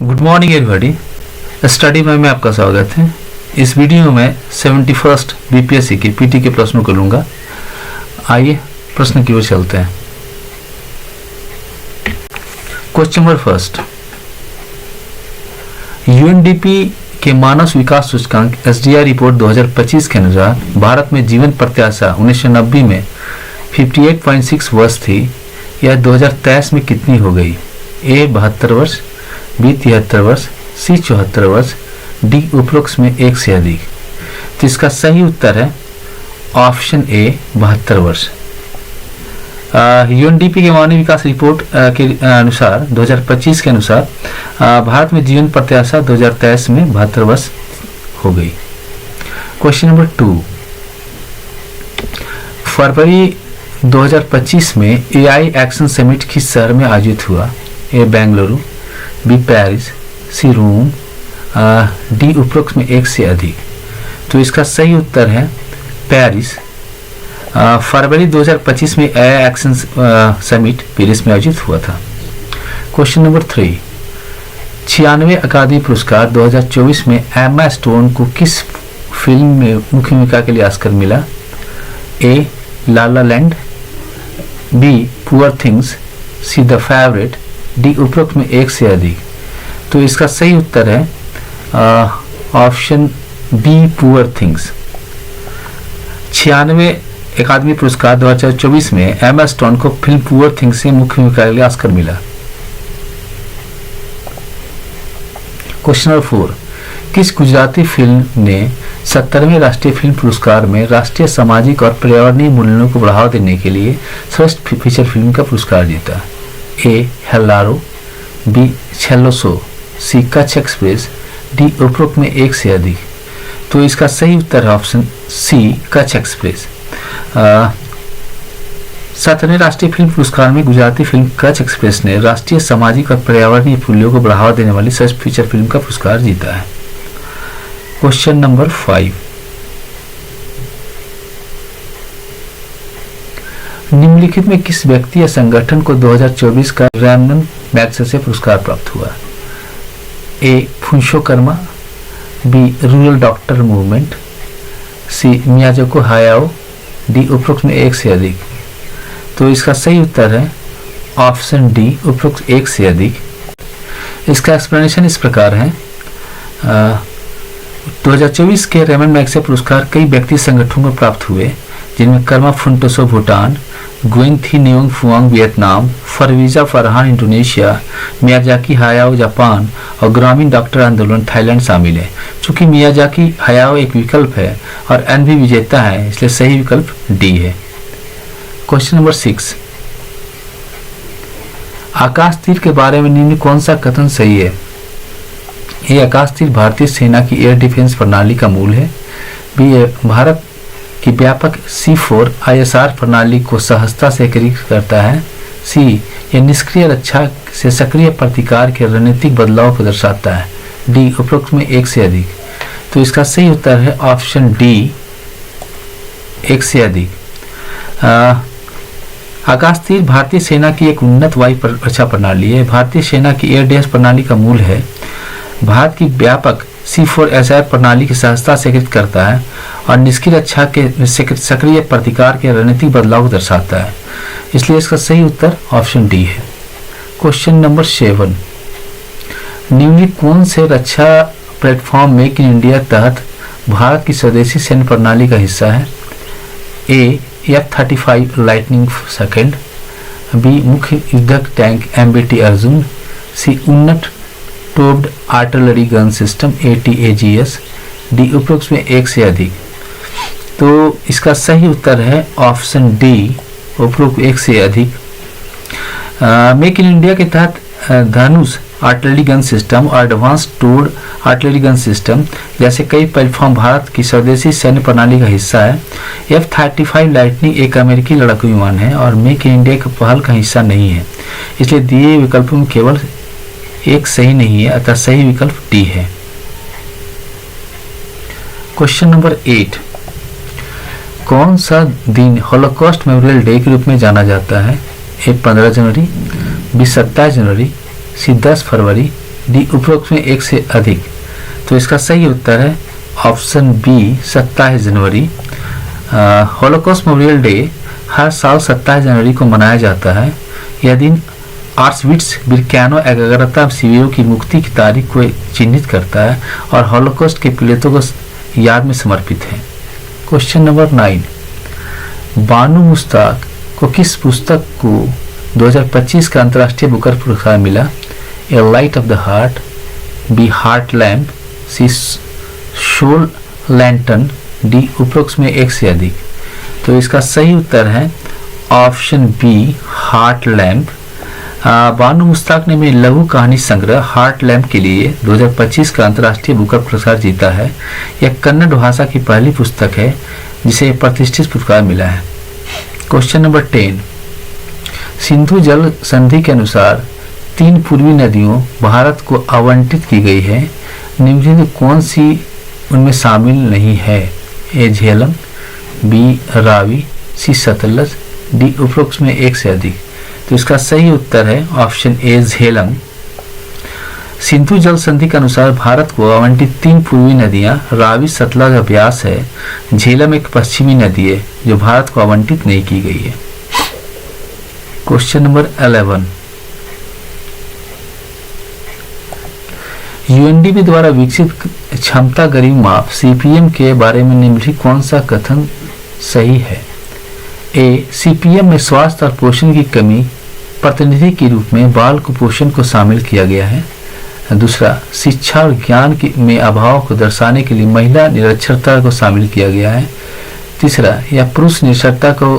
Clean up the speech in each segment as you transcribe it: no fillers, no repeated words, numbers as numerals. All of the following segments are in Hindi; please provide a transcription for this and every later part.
Good morning everybody. स्टडी में आपका स्वागत है। इस वीडियो में 71st बीपीएससी की पीटी के प्रश्नों को लूँगा। आइए प्रश्न की ओर चलते हैं। क्वेश्चन नंबर फर्स्ट, यूएनडीपी के मानव विकास सूचकांक एसडीआर रिपोर्ट 2025 के अनुसार भारत में जीवन प्रत्याशा 1990 में 58.6 वर्ष थी। यह 2023 में कितनी हो गई? ए 72 वर्ष, बी 73 वर्ष, सी 74 वर्ष, डी उपरोक्त में एक से अधिक। तो इसका सही उत्तर है ऑप्शन ए 72 वर्ष। यूएनडीपी के मानव विकास रिपोर्ट के अनुसार 2025 के अनुसार भारत में जीवन प्रत्याशा 2023 में 72 वर्ष हो गई। क्वेश्चन नंबर 2, फरवरी 2025 में एआई एक्शन समिट किस शहर में आयोजित हुआ? ए बेंगलुरु, बी पेरिस, सी रोम, डी उपरोक्त में एक से अधिक। तो इसका सही उत्तर है पेरिस। फरवरी 2025 में एआई एक्शन समिट पेरिस में आयोजित हुआ था। क्वेश्चन नंबर 3, 96 अकादमी पुरस्कार 2024 में एम्मा स्टोन को किस फिल्म में मुख्य भूमिका के लिए ऑस्कर मिला? A La La Land, B Poor Things, C The Favourite, D उपरोक्त में एक से अधिक। तो इसका सही उत्तर है ऑप्शन बी पुअर थिंग्स। 96 अकादमी पुरस्कार 2024 में एम्मा स्टोन को फिल्म पुअर थिंग्स से मुख्य भूमिका के लिए ऑस्कर मिला। क्वेश्चन नंबर 4, किस गुजराती फिल्म ने 70वें राष्ट्रीय फिल्म पुरस्कार में राष्ट्रीय सामाजिक और पर्यावरणीय मूल्यों को बढ़ावा देने के लिए श्रेष्ठ फीचर फिल्म का पुरस्कार जीता? ए हेल्लारो, बी छेल्लोसो, सी कच्छ एक्सप्रेस, डी उपरोक्त में एक से अधिक। तो इसका सही उत्तर है ऑप्शन सी कच्छ एक्सप्रेस। 70वें राष्ट्रीय फिल्म पुरस्कार में गुजराती फिल्म कच्छ एक्सप्रेस ने राष्ट्रीय सामाजिक और पर्यावरणीय मूल्यों को बढ़ावा देने वाली श्रेष्ठ फीचर फिल्म का पुरस्कार जीता है। क्वेश्चन नंबर 5, निम्नलिखित में किस व्यक्ति या संगठन को 2024 का रैमन मैग्सेसे पुरस्कार प्राप्त हुआ? ए फुंशोकर्मा, बी रूरल डॉक्टर मूवमेंट, सी मियाजाकी हायाओ, डी उपरोक्त में एक से अधिक। तो इसका सही उत्तर है ऑप्शन डी उपरोक्त एक से अधिक। इसका एक्सप्लेनेशन इस प्रकार है। 2024 के रैमन मैग्सेसे पुरस्कार कई व्यक्ति संगठनों को प्राप्त हुए, जिनमें Karma फुंटोसो Bhutan, Nguyen Thi Ngoc Phuong Vietnam, Farwiza Farhan Indonesia, Miyazaki Hayao Japan और ग्रामीण डॉक्टर आंदोलन थाईलैंड शामिल है। चूंकि मियाजाकी हायाओ एक विकल्प है और एन भी विजेता है, इसलिए सही विकल्प डी है। क्वेश्चन नंबर 6, आकाश तीर के बारे में निम्न कौन सा कथन सही है? ये आकाश तीर भारतीय सेना की एयर डिफेंस प्रणाली का मूल है। बी भारत की व्यापक C4 ISR प्रणाली को सहजता से एकीकृत करता है। सी यह निष्क्रिय रक्षा से सक्रिय प्रतिकार के रणनीतिक बदलाव को दर्शाता है। डी उपरोक्त में एक से अधिक। तो इसका सही उत्तर है ऑप्शन डी एक से अधिक। आकाश तीर भारतीय सेना की एक उन्नत वायु रक्षा प्रणाली है। भारतीय सेना की एयर डिफेंस प्रणाली का मूल है। भारत की व्यापक C4 ISR प्रणाली की सहजता से एकीकृत करता है और निष्क्रिय रक्षा के सक्रिय प्रतिकार के रणनीतिक बदलाव को दर्शाता है, इसलिए इसका सही उत्तर ऑप्शन डी है। क्वेश्चन नंबर 7, निम्नलिखित कौन से रक्षा प्लेटफॉर्म मेक इन इंडिया तहत भारत की स्वदेशी सैन्य प्रणाली का हिस्सा है? ए F-35 लाइटनिंग सेकंड, बी मुख्य युद्धक टैंक MBT अर्जुन, सी उन्नत टोप्ड artillery gun system ATAGS, D उपरोक्त में एक से अधिक। तो इसका सही उत्तर है ऑप्शन डी उपरोक्त एक से अधिक। मेक इन इंडिया के तहत धनुष आर्टिलरी गन सिस्टम और advance towed artillery gun system जैसे कई प्लेटफॉर्म भारत की स्वदेशी सैन्य प्रणाली का हिस्सा है। F-35 लाइटनिंग एक अमेरिकी लड़ाकू विमान है और मेक इन इंडिया के पहल का हिस्सा नहीं है, इसलिए दिए विकल्पों में केवल एक सही नहीं है, अतः सही विकल्प डी है। क्वेश्चन नंबर 8, कौन सा दिन हॉलोकॉस्ट मेमोरियल डे के रूप में जाना जाता है? ए 15 जनवरी, बी 27 जनवरी, सी 10 फरवरी, डी उपरोक्त में एक से अधिक। तो इसका सही उत्तर है ऑप्शन बी 27 जनवरी। हॉलोकॉस्ट मेमोरियल डे हर साल 27 जनवरी को मनाया जाता है। यह दिन ऑश्विट्ज़ बिरकेनो एकाग्रता शिविरों की मुक्ति की तारीख को चिन्हित करता है और हॉलोकॉस्ट के पीड़ितों को याद में समर्पित है। क्वेश्चन नंबर 9, बानू मुश्ताक को किस पुस्तक को 2025 का अंतर्राष्ट्रीय बुकर पुरस्कार मिला? A Light of the Heart, B Heart Lamp, C Soul Lantern, D उपरोक्त में एक से अधिक। तो इसका सही उत्तर है ऑप्शन बी हार्ट लैम्प। बानू मुश्ताक ने में लघु कहानी संग्रह हार्ट लैम्प के लिए 2025 का अंतर्राष्ट्रीय बुकर पुरस्कार जीता है। यह कन्नड़ भाषा की पहली पुस्तक है जिसे प्रतिष्ठित पुरस्कार मिला है। क्वेश्चन नंबर 10, सिंधु जल संधि के अनुसार 3 पूर्वी नदियों भारत को आवंटित की गई है। निम्नलिखित कौन सी उनमें शामिल नहीं है? ए झेलम, बी रावी, सी सतलज, डी उपरोक्त में एक से अधिक। तो इसका सही उत्तर है ऑप्शन ए झेलम। सिंधु जल संधि के अनुसार भारत को आवंटित 3 पूर्वी नदियां रावी सतलज का व्यास है। झेलम एक पश्चिमी नदी है जो भारत को आवंटित नहीं की गई है। क्वेश्चन नंबर 11, यूएनडीपी द्वारा विकसित क्षमता गरीबी माप सीपीएम के बारे में निम्नलिखित कौन सा कथन सही है? ए सीपीएम में स्वास्थ्य और पोषण की कमी प्रतिनिधि के रूप में बाल कुपोषण को शामिल किया गया है। दूसरा, शिक्षा और ज्ञान में अभाव को दर्शाने के लिए महिला निरक्षरता को शामिल किया गया है। तीसरा, यह पुरुष निरक्षरता को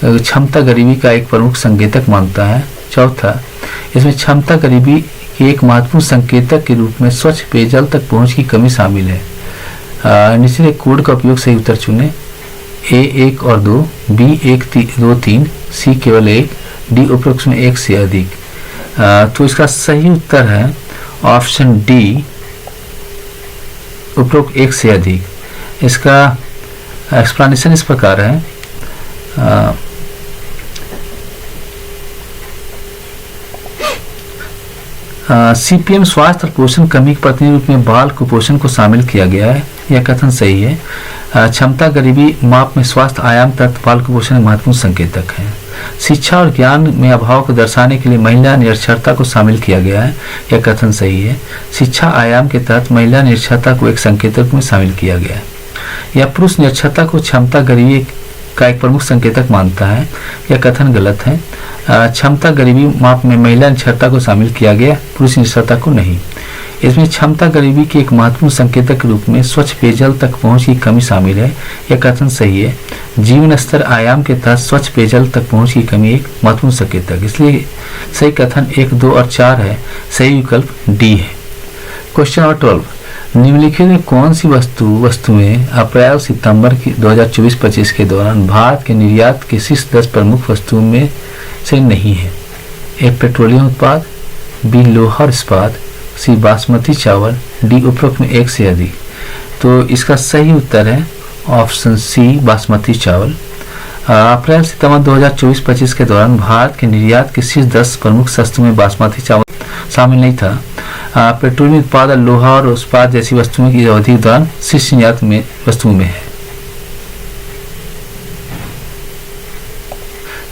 क्षमता गरीबी का एक प्रमुख संकेतक मानता है। चौथा, इसमें क्षमता गरीबी के एक महत्वपूर्ण संकेतक के रूप में स्वच्छ पेयजल तक पहुंच की कमी शामिल है। निचले कोड का उपयोग सही उत्तर चुने। ए 1 और 2, बी 1 2 3, सी केवल 1, डी उपरोक्त में एक से अधिक। तो इसका सही उत्तर है ऑप्शन डी उपरोक्त एक से अधिक। इसका एक्सप्लेनेशन इस प्रकार है। सीपीएम स्वास्थ्य और पोषण कमी के प्रतिनिधि रूप में बाल कुपोषण को शामिल किया गया है। यह कथन सही है। क्षमता गरीबी माप में स्वास्थ्य आयाम तक बाल कुपोषण महत्वपूर्ण संकेतक है। शिक्षा और ज्ञान में अभाव को दर्शाने के लिए महिला निरक्षरता को शामिल किया गया है। यह कथन सही है। शिक्षा आयाम के तहत महिला निरक्षरता को एक संकेतक में शामिल किया गया है। यह पुरुष निरक्षरता को क्षमता गरीबी का एक प्रमुख संकेतक मानता है। यह कथन गलत है। क्षमता गरीबी माप में महिला निरक्षरता को शामिल किया गया, पुरुष निरक्षरता को नहीं। इसमें क्षमता गरीबी के एक महत्वपूर्ण संकेतक के रूप में स्वच्छ पेयजल तक पहुंच की कमी शामिल है। यह कथन सही है। जीवन स्तर आयाम के तहत स्वच्छ पेयजल तक पहुंच की कमी एक महत्वपूर्ण संकेतक, इसलिए सही कथन 1, 2 और 4 है। सही विकल्प डी है। क्वेश्चन नंबर 12, निम्नलिखित में कौन सी वस्तुएं अप्रैल सितंबर की 2024-25 के दौरान भारत के निर्यात के शीर्ष 10 प्रमुख वस्तुओं में से नहीं है? ए पेट्रोलियम उत्पाद, बी लोहा और इस्पात, सी बासमती चावल, डी उपरोक्त में एक से अधिक। तो इसका सही उत्तर है ऑप्शन सी बासमती चावल। अप्रैल सितंबर 2024-25 के दौरान भारत के निर्यात के शीर्ष 10 प्रमुख वस्तुओं में बासमती चावल शामिल नहीं था। पेट्रोलियम उत्पाद, लोहा और इस्पात जैसी वस्तुओं की अवधि के दौरान शीर्ष निर्यात में वस्तुओं में है।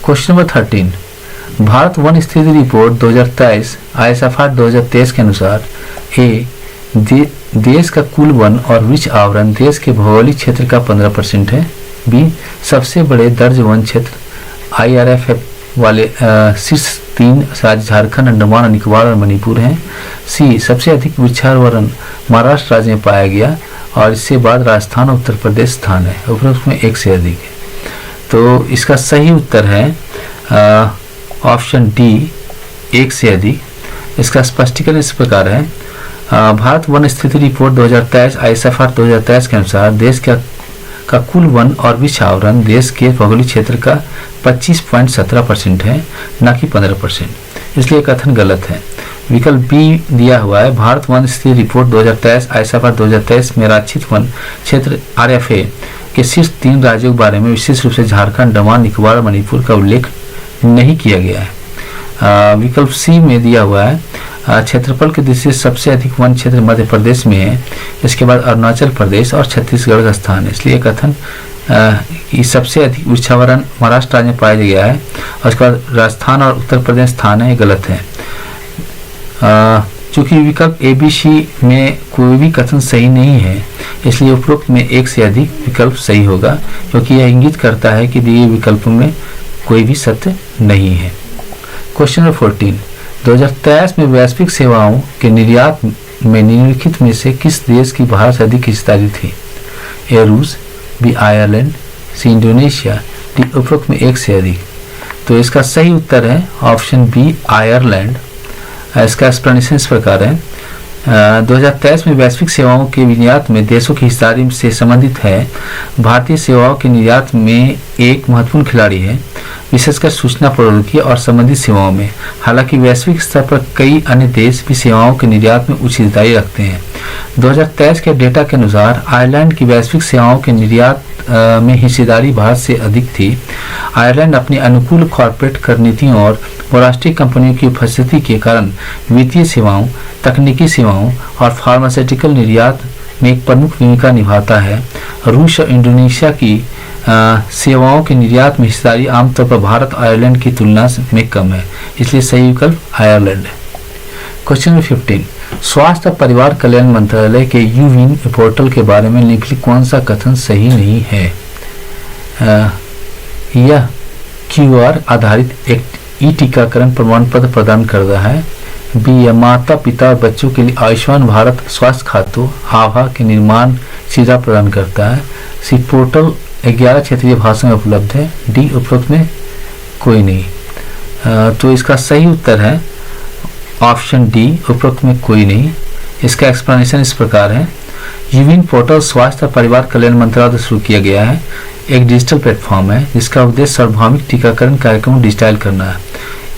क्वेश्चन नंबर 13, भारत वन स्थिति रिपोर्ट 2023 ISFR 2023 के अनुसार ए देश का कुल वन और वृक्ष आवरण देश के भौगोलिक क्षेत्र का 15% है। बी सबसे बड़े दर्ज वन क्षेत्र IRFF वाले शीर्ष 3 राज्य झारखंड, अंडमान और निकोबार और मणिपुर हैं। सी सबसे अधिक वृक्षारोपण महाराष्ट्र राज्य में पाया गया और इससे बाद राजस्थान और उत्तर प्रदेश स्थान है। उपरोक्त में एक से अधिक है। तो इसका सही उत्तर है ऑप्शन डी एक से अधिक। इसका स्पष्टीकरण इस प्रकार है। भारत वन स्थिति रिपोर्ट 2023 ISFR 2023 के अनुसार देश का कुल वन और वृक्ष आवरण देश के भौगोलिक क्षेत्र का 25.17% है, न कि 15%। इसलिए कथन गलत है। विकल्प बी दिया हुआ है। भारत वन स्थिति रिपोर्ट 2023 ISFR 2023 में आरक्षित वन क्षेत्र RFA के शीर्ष 3 राज्यों के बारे में विशेष रूप से झारखंड, अंडमान, निकोबार और मणिपुर का उल्लेख नहीं किया गया है। विकल्प सी में दिया हुआ है। क्षेत्रफल की दृष्टि से सबसे अधिक वन क्षेत्र मध्य प्रदेश में है, इसके बाद अरुणाचल प्रदेश और छत्तीसगढ़ का स्थान है। इसलिए कथन ये सबसे अधिक वृक्षावरण महाराष्ट्र राज्य में पाया गया है, और उसके बाद राजस्थान और उत्तर प्रदेश स्थान है, ये गलत है। चूंकि विकल्प ए बी सी में कोई भी कथन सही नहीं है, इसलिए उपरोक्त में एक से अधिक विकल्प सही होगा, क्योंकि यह इंगित करता है कि दिए विकल्पों में कोई भी सत्य नहीं है। क्वेश्चन नंबर 14, 2023 में वैश्विक सेवाओं के निर्यात में निम्नलिखित में से किस देश की भारत से अधिक हिस्सेदारी थी? ए रूस, B Ireland, C Indonesia, D उपरोक्त में एक से अधिक। तो इसका सही उत्तर है ऑप्शन बी आयरलैंड। इसका एक्सप्लेनेशन इस प्रकार है, 2023 में वैश्विक सेवाओं के निर्यात में देशों की हिस्सेदारी से संबंधित है। भारतीय सेवाओं के निर्यात में एक महत्वपूर्ण खिलाड़ी है, विशेषकर सूचना प्रौद्योगिकी और संबंधित सेवाओं में। हालांकि वैश्विक स्तर पर कई अन्य देश भी सेवाओं के निर्यात में उच्च हिस्सेदारी रखते हैं। 2023 के डेटा के अनुसार आयरलैंड की वैश्विक सेवाओं के निर्यात में हिस्सेदारी भारत से अधिक थी। आयरलैंड अपनी अनुकूल कॉर्पोरेट नीतियों और बहुराष्ट्रीय कंपनियों की उपस्थिति के कारण वित्तीय सेवाओं, तकनीकी सेवाओं और फार्मास्यूटिकल निर्यात में एक प्रमुख भूमिका निभाता है। रूस और इंडोनेशिया की सेवाओं के निर्यात में हिस्सेदारी आमतौर पर भारत और आयरलैंड की तुलना में कम है, इसलिए सही विकल्प आयरलैंड है। क्वेश्चन नंबर 15, स्वास्थ्य और परिवार कल्याण मंत्रालय के यूविन पोर्टल के बारे में निम्नलिखित कौन सा कथन सही नहीं है? यह QR आधारित एक टीकाकरण प्रमाण पत्र प्रदान करता है। बी, माता पिता और बच्चों के लिए आयुष्मान भारत स्वास्थ्य खातों आभा के निर्माण सुविधा प्रदान करता है। सी, पोर्टल 11 क्षेत्रीय भाषा में उपलब्ध है। डी, उपरोक्त में कोई नहीं। तो इसका सही उत्तर है ऑप्शन डी, उपरोक्त में कोई नहीं। इसका एक्सप्लेनेशन इस प्रकार है, यूविन पोर्टल स्वास्थ्य और परिवार कल्याण मंत्रालय द्वारा शुरू किया गया है, एक डिजिटल प्लेटफॉर्म है जिसका उद्देश्य सार्वभौमिक टीकाकरण कार्यक्रम डिजिटाइज करना है।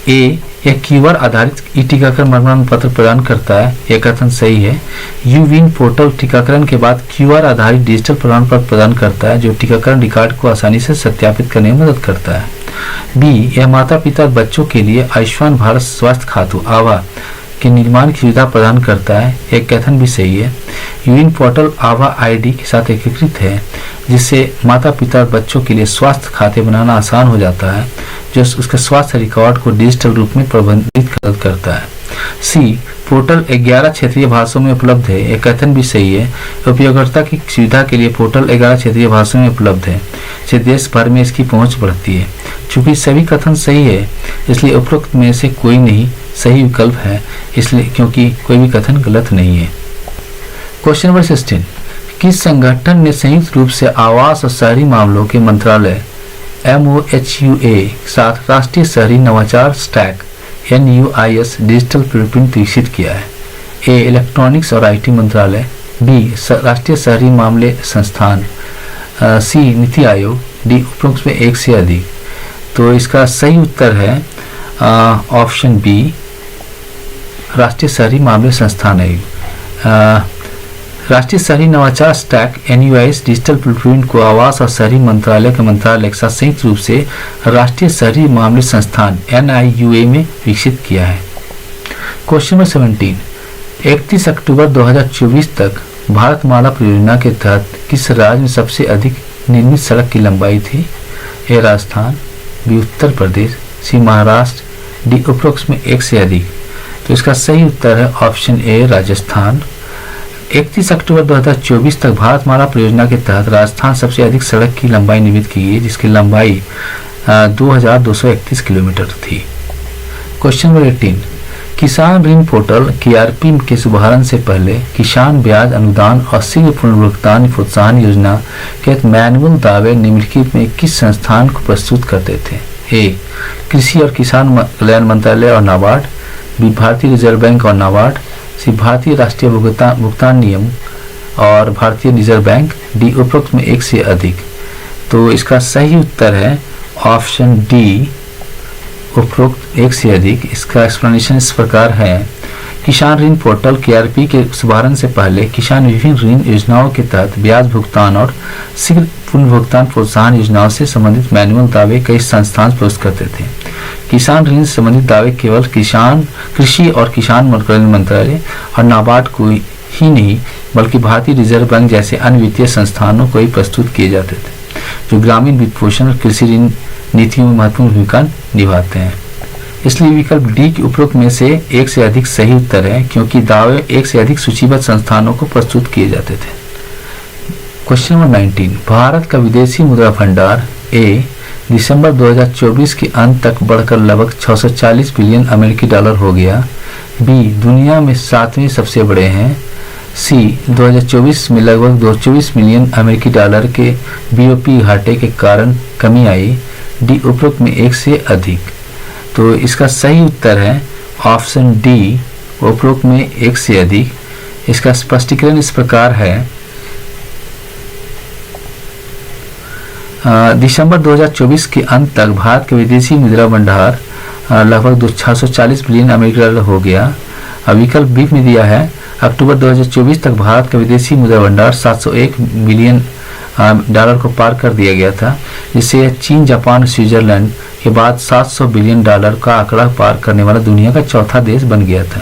ए, यह QR आधारित टीकाकरण प्रमाण पत्र प्रदान करता है, यह कथन सही है। यूविन पोर्टल टीकाकरण के बाद QR आधारित डिजिटल प्रमाण पत्र प्रदान करता है, जो टीकाकरण रिकॉर्ड को आसानी से सत्यापित करने में मदद करता है। बी, यह माता पिता और बच्चों के लिए आयुष्मान भारत स्वास्थ्य खातों आभा के निर्माण की सुविधा प्रदान करता है, एक कथन भी सही है। यूविन पोर्टल आभा ID के साथ एकीकृत है, जिससे माता पिता और बच्चों के लिए स्वास्थ्य खाते बनाना आसान हो जाता है, जो उसके स्वास्थ्य रिकॉर्ड को डिजिटल रूप में प्रबंधित करता है। सी, पोर्टल 11 क्षेत्रीय भाषाओं में उपलब्ध है, एक कथन भी सही है। उपयोगकर्ता की सुविधा के लिए पोर्टल 11 क्षेत्रीय भाषाओं में उपलब्ध है, इससे देश भर में इसकी पहुंच बढ़ती है। चूंकि सभी कथन सही है, इसलिए उपरोक्त में से कोई नहीं सही विकल्प है, इसलिए क्योंकि कोई भी कथन गलत नहीं है। क्वेश्चन नंबर 16, किस संगठन ने संयुक्त रूप से आवास और शहरी मामलों के मंत्रालय MOHUA के साथ राष्ट्रीय शहरी नवाचार स्टैक NUIS डिजिटल ब्लूप्रिंट विकसित किया है? ए, इलेक्ट्रॉनिक्स और IT मंत्रालय, बी, राष्ट्रीय शहरी मामले संस्थान, सी, नीति आयोग, डी, उपरोक्त में एक से अधिक। तो इसका सही उत्तर है ऑप्शन बी, राष्ट्रीय शहरी मामले संस्थान आयोग। राष्ट्रीय शहरी नवाचार स्टैक NUIS डिजिटल ब्लूप्रिंट को आवास और शहरी मंत्रालय के मंत्रालय के साथ संयुक्त रूप से राष्ट्रीय शहरी मामले संस्थान NIUA में विकसित किया है। क्वेश्चन नंबर 17, 31 अक्टूबर 2024 तक भारतमाला परियोजना के तहत किस राज्य में सबसे अधिक निर्मित सड़क की लंबाई थी? ए, राजस्थान, बी, उत्तर प्रदेश, सी, महाराष्ट्र, डी, उपरोक्त में एक से अधिक। तो इसका सही उत्तर है ऑप्शन ए, राजस्थान। 31 अक्टूबर 2024 तक भारतमाला परियोजना के तहत राजस्थान सबसे अधिक सड़क की लंबाई निर्मित की गई, जिसकी लंबाई 2231 किलोमीटर थी। क्वेश्चन नंबर 18, किसान ऋण पोर्टल KRP के शुभारंभ से पहले किसान ब्याज अनुदान और शीघ्र पुनर्भुगतान प्रोत्साहन योजना के तहत मैनुअल दावे निम्नलिखित में किस संस्थान को प्रस्तुत करते थे? ए, कृषि और किसान कल्याण मंत्रालय और नाबार्ड, बी, भारतीय रिजर्व बैंक और नाबार्ड, सी, भारतीय राष्ट्रीय भुगतान नियम और भारतीय रिजर्व बैंक, डी, उपरोक्त में एक से अधिक। तो इसका सही उत्तर है ऑप्शन डी, उपरोक्त एक से अधिक। इसका एक्सप्लेनेशन इस प्रकार है, किसान ऋण पोर्टल KRP के शुभारंभ से पहले किसान विभिन्न ऋण योजनाओं के तहत ब्याज भुगतान और शीघ्र पुनर्भुगतान प्रोत्साहन योजनाओं से संबंधित मैनुअल दावे कई संस्थान पेश करते थे। किसान ऋण से संबंधित दावे केवल कृषि और किसान कल्याण मंत्रालय और नाबार्ड को ही नहीं बल्कि भारतीय रिजर्व बैंक जैसे अन्य वित्तीय संस्थानों को ही प्रस्तुत किए जाते थे, जो ग्रामीण वित्त पोषण और कृषि ऋण नीतियों में महत्वपूर्ण भूमिका निभाते हैं। इसलिए विकल्प डी के उपरोक्त में से एक से अधिक सही उत्तर है, क्योंकि दावे एक से अधिक सूचीबद्ध संस्थानों को प्रस्तुत किए जाते थे। क्वेश्चन नंबर 19, भारत का विदेशी मुद्रा भंडार ए दिसंबर 2024 के अंत तक बढ़कर लगभग 640 बिलियन अमेरिकी डॉलर हो गया। बी दुनिया में 7वें सबसे बड़े हैं। सी 2024 में लगभग 224 मिलियन अमेरिकी डॉलर के BOP घाटे के कारण कमी आई। डी उपरोक्त में एक से अधिक। तो इसका सही उत्तर है ऑप्शन डी, उपरोक्त में एक से अधिक। इसका स्पष्टीकरण इस प्रकार है, दिसंबर 2024 के अंत तक भारत के विदेशी मुद्रा भंडार लगभग 640 बिलियन अमेरिकी डॉलर हो गया। विकल्प बी में दिया है अक्टूबर 2024 तक भारत का विदेशी मुद्रा भंडार 701 बिलियन डॉलर को पार कर दिया गया था, जिससे चीन, जापान और स्विट्जरलैंड के बाद 700 बिलियन डॉलर का आंकड़ा पार करने वाला दुनिया का चौथा देश बन गया था।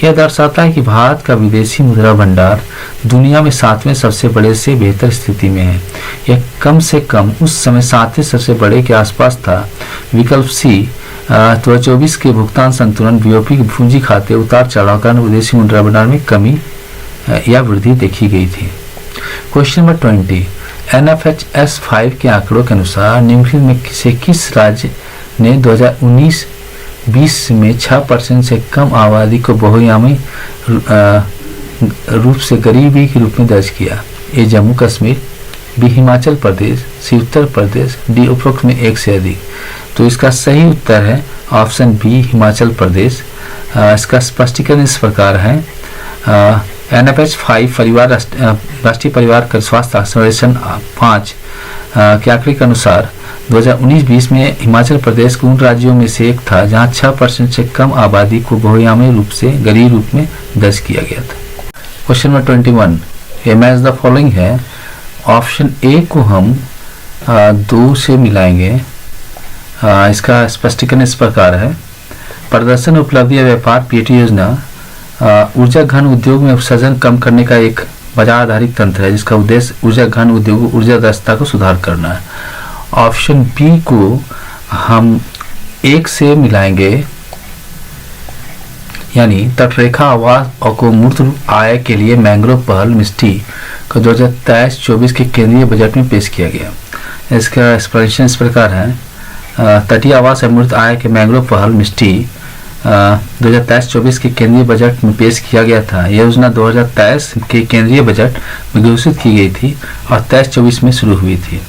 यह दर्शाता है कि भारत का विदेशी मुद्रा भंडार दुनिया में 7वें सबसे बड़े से बेहतर स्थिति में है। यह कम से कम उस समय 7वें सबसे बड़े के आसपास था। विकल्प सी 2024 के भुगतान संतुलन BOP के पूंजी खाते उतार चढ़ाव कारण विदेशी मुद्रा भंडार में कमी या वृद्धि देखी गई थी। क्वेश्चन नंबर 20, NFHS 5 के आंकड़ों के अनुसार निम्नलिखित में से किस राज्य ने 2019-20 में 6% से कम आबादी को बहुआयामी रूप से गरीबी के रूप में दर्ज किया? ए जम्मू कश्मीर, बी हिमाचल प्रदेश, सी उत्तर प्रदेश, डी उपरोक्त में एक से अधिक। तो इसका सही उत्तर है ऑप्शन बी हिमाचल प्रदेश। इसका स्पष्टीकरण इस प्रकार है, NFH 5 राष्ट्रीय परिवार का स्वास्थ्य सर्वेक्षण 5 के आंकड़े के अनुसार 2019-20 में हिमाचल प्रदेश उन राज्यों में से एक था जहां 6% से कम आबादी को बहुआयामी रूप से गरीब रूप में दर्ज किया गया था। क्वेश्चन नंबर 21, ये मैच द फॉलोइंग है। ऑप्शन ए को हम 2 से मिलाएंगे। इसका स्पष्टीकरण इस प्रकार है, प्रदर्शन उपलब्धि या व्यापार PAT योजना ऊर्जा घन उद्योग में उत्सर्जन कम करने का एक बाजार आधारित तंत्र है, जिसका उद्देश्य ऊर्जा घन उद्योग ऊर्जा दक्षता को सुधार करना है। ऑप्शन बी को हम 1 से मिलाएंगे, यानी तटरेखा आवास और को मूर्त आय के लिए मैंग्रोव पहल मिस्टी को 2023-24 के केंद्रीय बजट में पेश किया गया। इसका एक्सप्लेनेशन इस प्रकार है, तटीय आवास और मूर्त आय के मैंग्रोव पहल मिस्टी 2023-24 के केंद्रीय बजट में पेश किया गया था। यह योजना 2023 के केंद्रीय बजट में घोषित की गई थी और 23-24 में शुरू हुई थी।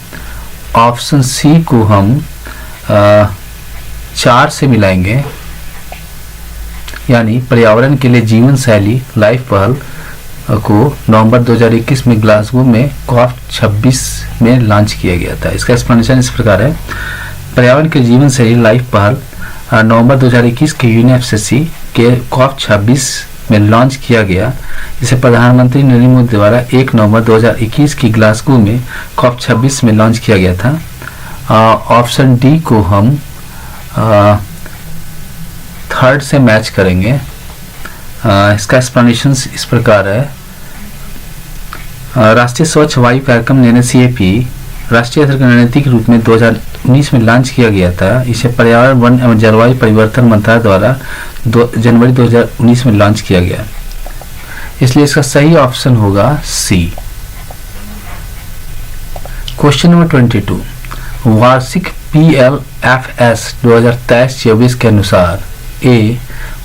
ऑप्शन सी को हम 4 से मिलाएंगे, यानी पर्यावरण के लिए जीवन शैली लाइफ पहल को नवंबर 2021 में ग्लासगो में COP26 में लॉन्च किया गया था। इसका एक्सप्लेनेशन इस प्रकार है, पर्यावरण के जीवन शैली लाइफ पहल नवंबर 2021 के UNFCCC के COP26 में लॉन्च किया गया। इसे प्रधानमंत्री नरेंद्र मोदी द्वारा 1 नवंबर 2021 की ग्लासगो में COP26 में लॉन्च किया गया था। ऑप्शन डी को हम 3rd से मैच करेंगे। इसका एक्सप्लेनेशन इस प्रकार है, राष्ट्रीय स्वच्छ वायु कार्यक्रम यानी CAP राष्ट्रीय रणनीति के रूप में 2019 में लॉन्च किया गया था। इसे पर्यावरण वन एवं जलवायु परिवर्तन मंत्रालय द्वारा जनवरी 2019 में लॉन्च किया गया, इसलिए इसका सही ऑप्शन होगा सी। क्वेश्चन नंबर 22, वार्षिक PLFS 2023-24 के अनुसार ए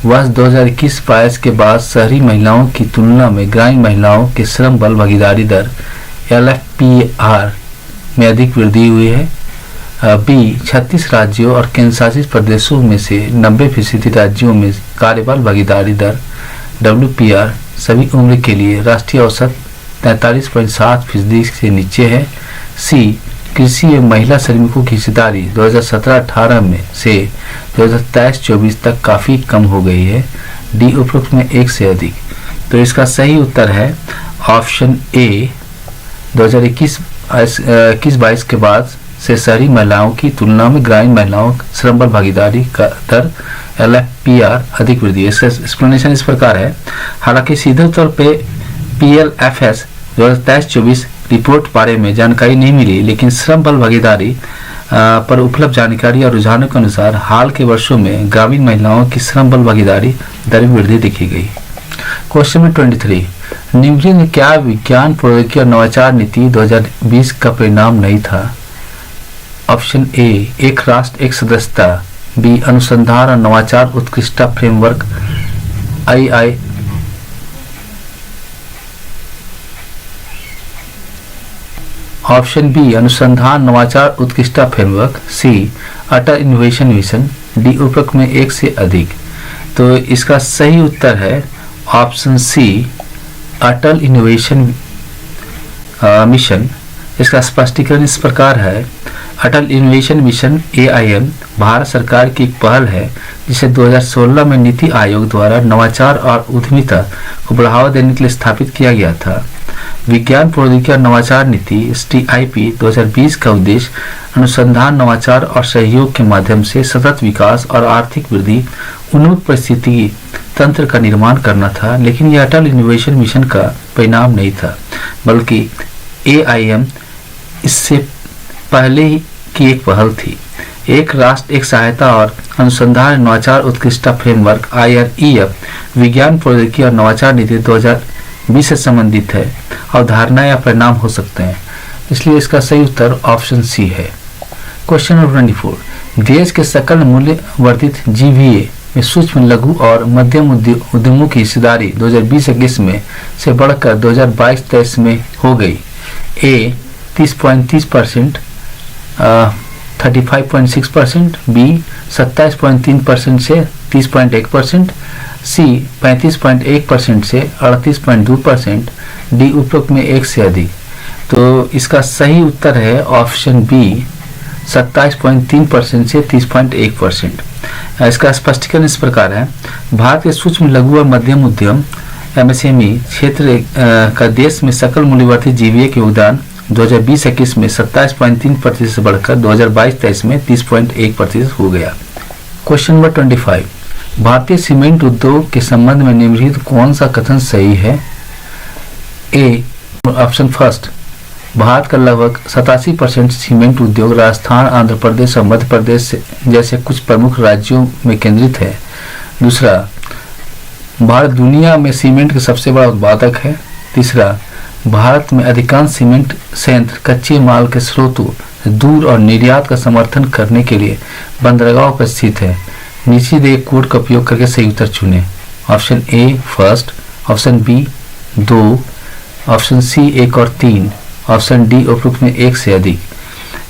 वर्ष 2021-22 के बाद शहरी महिलाओं की तुलना में ग्रामीण महिलाओं के श्रम बल भागीदारी दर LFPR में अधिक वृद्धि हुई है। बी 36 राज्यों और केंद्र शासित प्रदेशों में से 90% राज्यों में कार्यबल भागीदारी दर WPR सभी उम्र के लिए राष्ट्रीय औसत 43.7% से नीचे है। सी कृषि एवं महिला श्रमिकों की हिस्सेदारी 2017-18 में से 2023-24 तक काफी कम हो गई है। डी उपरोक्त में एक से अधिक। तो इसका सही उत्तर है ऑप्शन ए। 2021-22 के बाद से शहरी महिलाओं की तुलना में ग्रामीण महिलाओं श्रम बल भागीदारी का दर LFPR अधिक वृद्धि। इसका एक्सप्लेनेशन इस प्रकार है। हालांकि सीधे तौर पे PLFS 2023-24 रिपोर्ट बारे में जानकारी नहीं मिली, लेकिन श्रम बल भागीदारी पर उपलब्ध जानकारी और रुझानों के अनुसार हाल के वर्षों में ग्रामीण महिलाओं की श्रम बल भागीदारी दर में वृद्धि देखी गई। क्वेश्चन नंबर 23, निम्नलिखित क्या विज्ञान प्रौद्योगिकी और नवाचार नीति 2020 का परिणाम नहीं था? ऑप्शन ए, एक राष्ट्र एक सदस्यता। बी, अनुसंधान और नवाचार उत्कृष्टता फ्रेमवर्क II। ऑप्शन बी, अनुसंधान नवाचार उत्कृष्टता फ्रेमवर्क। सी, अटल इनोवेशन मिशन। डी उपरोक्त में एक से अधिक। तो इसका सही उत्तर है ऑप्शन सी, अटल इनोवेशन मिशन। इसका स्पष्टीकरण इस प्रकार है। अटल इनोवेशन मिशन AIM भारत सरकार की एक पहल है जिसे 2016 में नीति आयोग द्वारा नवाचार और उद्यमिता को बढ़ावा देने के लिए स्थापित किया गया था। विज्ञान प्रौद्योगिकी और नवाचार नीति STIP 2020 का उद्देश्य अनुसंधान, नवाचार और सहयोग के माध्यम से सतत विकास और आर्थिक वृद्धि उन्मुख परिस्थिति तंत्र का निर्माण करना था, लेकिन यह अटल इनोवेशन मिशन का परिणाम नहीं था, बल्कि AIM इससे पहले की एक पहल थी। एक राष्ट्र एक सहायता और अनुसंधान नवाचार उत्कृष्टता फ्रेमवर्क IREF विज्ञान प्रौद्योगिकी और नवाचार नीति 2020 से संबंधित है। अवधारणा या परिणाम हो सकते हैं, इसलिए इसका सही उत्तर ऑप्शन सी है। क्वेश्चन नंबर 24, देश के सकल मूल्य वर्धित GVA में सूक्ष्म, लघु और मध्यम उद्यमों की हिस्सेदारी 2020-21 में से बढ़कर 2022-23 में हो गई। ए 30.30%, 35.6%। बी 27.3% से 30.1%। सी 35.1% से 38.2%। डी उपरोक्त में एक से अधिक। तो इसका सही उत्तर है ऑप्शन बी, 27.3% से 30.1%। इसका स्पष्टीकरण इस प्रकार है। भारत के सूक्ष्म, लघु और मध्यम उद्यम MSME क्षेत्र का देश में सकल मूल्यवर्धित GVA के योगदान 2020-21 में 27.3% से बढ़कर 2022-23 में 30.1% हो गया। क्वेश्चन नंबर 25, भारतीय सीमेंट उद्योग के संबंध में निम्नलिखित कौन सा कथन सही है? ए ऑप्शन फर्स्ट, भारत का लगभग 87% सीमेंट उद्योग राजस्थान, आंध्र प्रदेश और मध्य प्रदेश जैसे कुछ प्रमुख राज्यों में केंद्रित है। दूसरा, भारत दुनिया में सीमेंट का सबसे बड़ा उत्पादक है। तीसरा, भारत में अधिकांश सीमेंट संयंत्र कच्चे माल के स्रोतों से दूर और निर्यात का समर्थन करने के लिए बंदरगाहों पर स्थित है। नीचे दिए कोड का उपयोग करके सही उत्तर चुनें। Option A first, option B 2, option C 1 और 3, ऑप्शन डी उपरोक्त में एक से अधिक।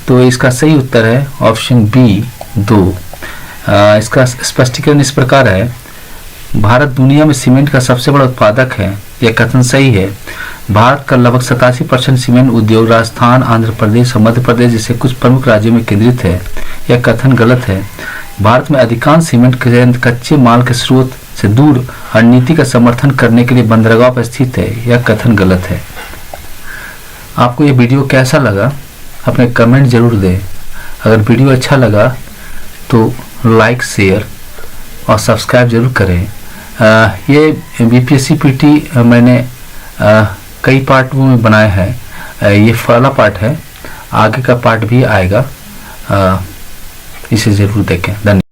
तो इसका सही उत्तर है ऑप्शन बी 2। इसका स्पष्टीकरण इस प्रकार है। भारत दुनिया में सीमेंट का सबसे बड़ा उत्पादक है, यह कथन सही है। भारत का लगभग 87% सीमेंट उद्योग राजस्थान, आंध्र प्रदेश और मध्य प्रदेश जैसे कुछ प्रमुख राज्यों में केंद्रित है, यह कथन गलत है। भारत में अधिकांश सीमेंट संयंत्र कच्चे माल के स्रोत से दूर और नीति का समर्थन करने के लिए बंदरगाह पर स्थित है, यह कथन गलत है। आपको ये वीडियो कैसा लगा अपने कमेंट जरूर दें। अगर वीडियो अच्छा लगा तो लाइक, शेयर और सब्सक्राइब जरूर करें। ये BPSC PT मैंने कई पार्टों में बनाया है। ये पहला पार्ट है, आगे का पार्ट भी आएगा। इसे जरूर देखें। धन्यवाद।